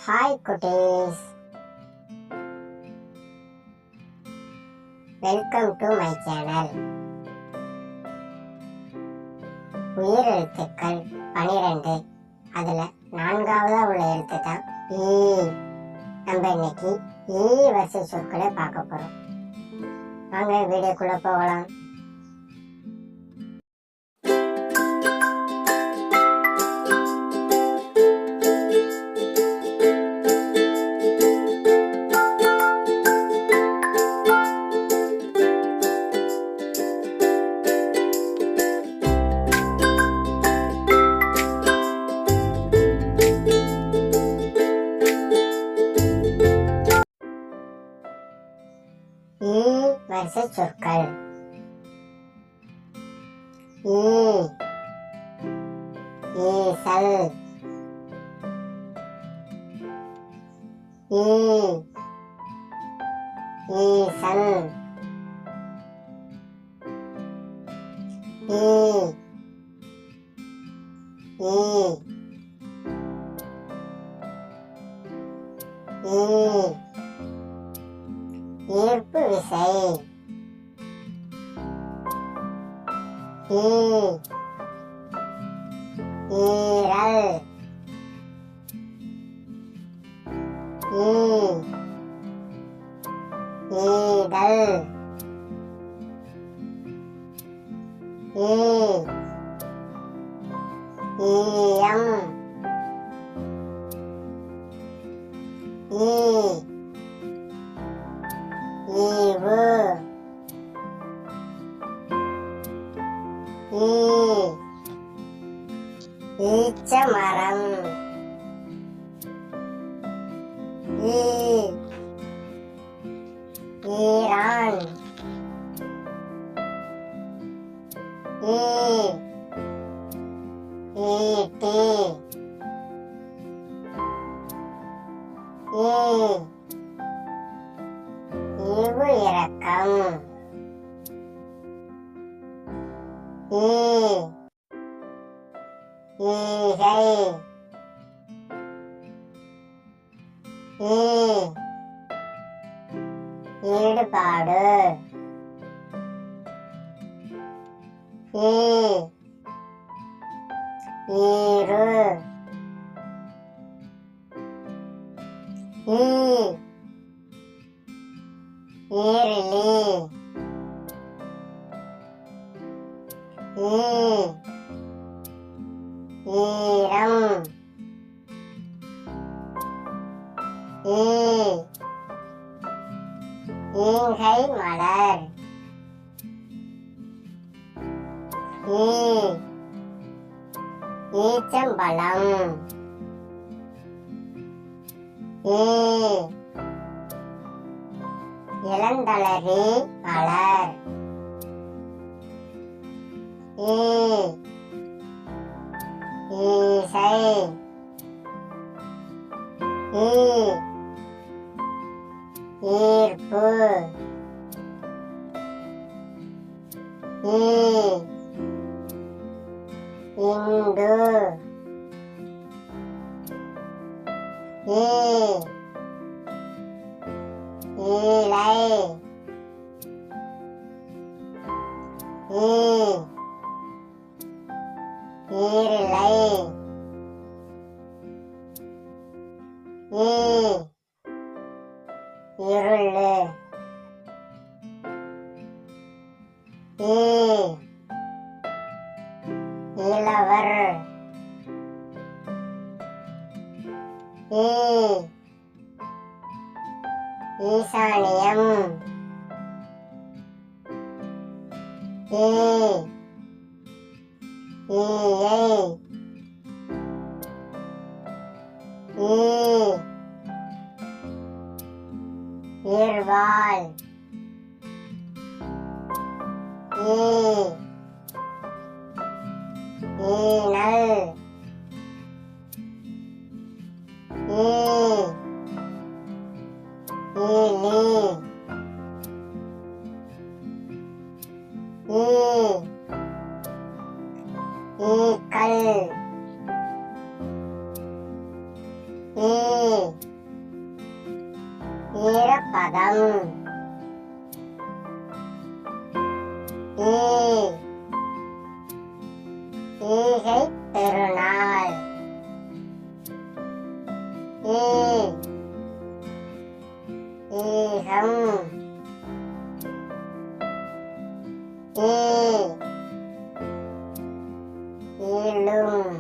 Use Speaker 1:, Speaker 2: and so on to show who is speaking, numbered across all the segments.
Speaker 1: Hi குட்டீஸ், welcome to my channel. உயிர் எழுத்துக்கள் 12. அதுல 4ஆவதா உள்ள எழுத்து தான் ஈ. நம்ம இன்னைக்கு ஈ வரிசை சொற்களை பார்க்க போறோம். வாங்க வீடியோக்குள்ள போகலாம். ஈ வரிசை சொற்கள். ஈ, ஈசல். ஈ, ஈசன். ஈ, ஈ, ஈ, ஈர்ப்பு விசை. ஈ, ஈரல். ஈ, ஈதல். ஈ, ஈயம். ஈ, ஈவு. ஈ, ஈச்சமரம். ஈ, ஈரான். ஈ, ஈட்டி. ஈ, ஈவு இரக்கம். ஈ, ஈகை. ஈ, ஈடுபாடு. ஈ, ஈரு. ஈ, ஈரிலி. ஈ, ஈரம். ஈ, ஈங்கை மலர். ஈ, ஈச்சம்பழம். ஈ, இளந்தளரி மலர். ஈ, ஈசை. ஈ, ஈர்ப்பு. ஈ, இந்து. ஈ, ஈலை. ஈ, ஈரிலை. ஈ, இருளு. ஈ, இளவர். ஈ, ஈசானியம். ஈ, ஈயை. ஈ, ஈர்வாள். ஈ, ஈனல். ஈ, ஈலி. ஈ, ஈக்கள். ஈ, மாதம். ஈ ஈகை திருநாள். ஈ ஈகம். ஈ ஈலும்.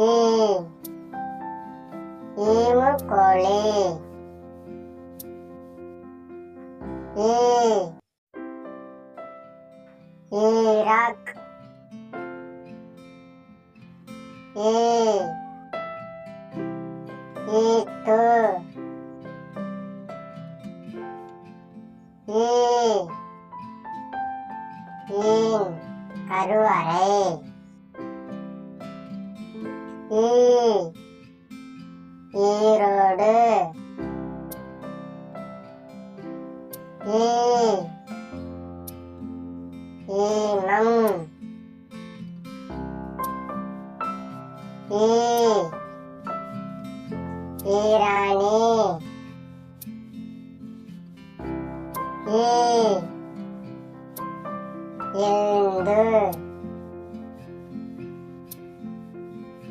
Speaker 1: ஈ ஈமுக்கோழி. ஈ ஈராக். ஈ ஈத்து. ஈ ஈன் கருவறை. ஈ ஈரோடு. ஈ ஈமம். ஈ ஈரானி. ஈ இந்து.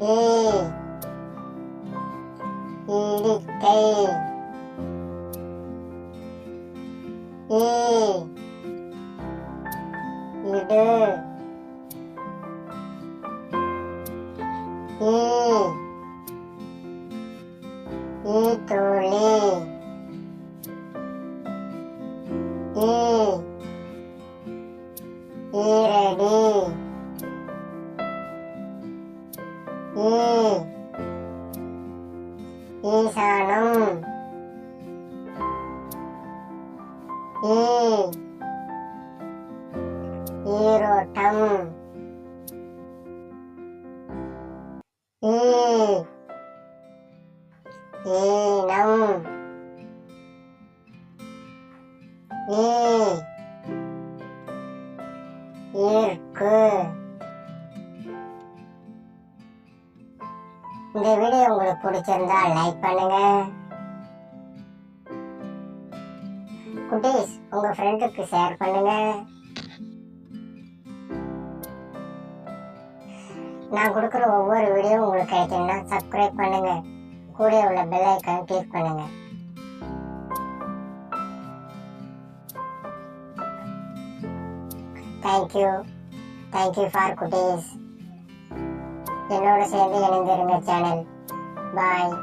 Speaker 1: ஈ ஈடிக்கை. ஈ இடு. ஈ ஈத்தோழி. ஈ ஈரடி. ஈ ஈசானம். ஈ ஈரோட்டம். ஈ ஈனம். ஈ ஈர்க்கு. இந்த வீடியோ உங்களுக்கு பிடிச்சிருந்தா லைக் பண்ணுங்க. குட்டீஸ் உங்க ஃப்ரெண்டுக்கு ஷேர் பண்ணுங்க. நான் கொடுக்குற ஒவ்வொரு வீடியோ உங்களுக்கு கிடைக்கணும்னா சப்ஸ்கிரைப் பண்ணுங்க. கூட உள்ள பெல் ஐகான் கிளிக் பண்ணுங்க. தேங்க்யூ ஃபார் குட்டீஸ். என்னோட சேர்ந்து இணைந்திருங்க சேனல். பாய்.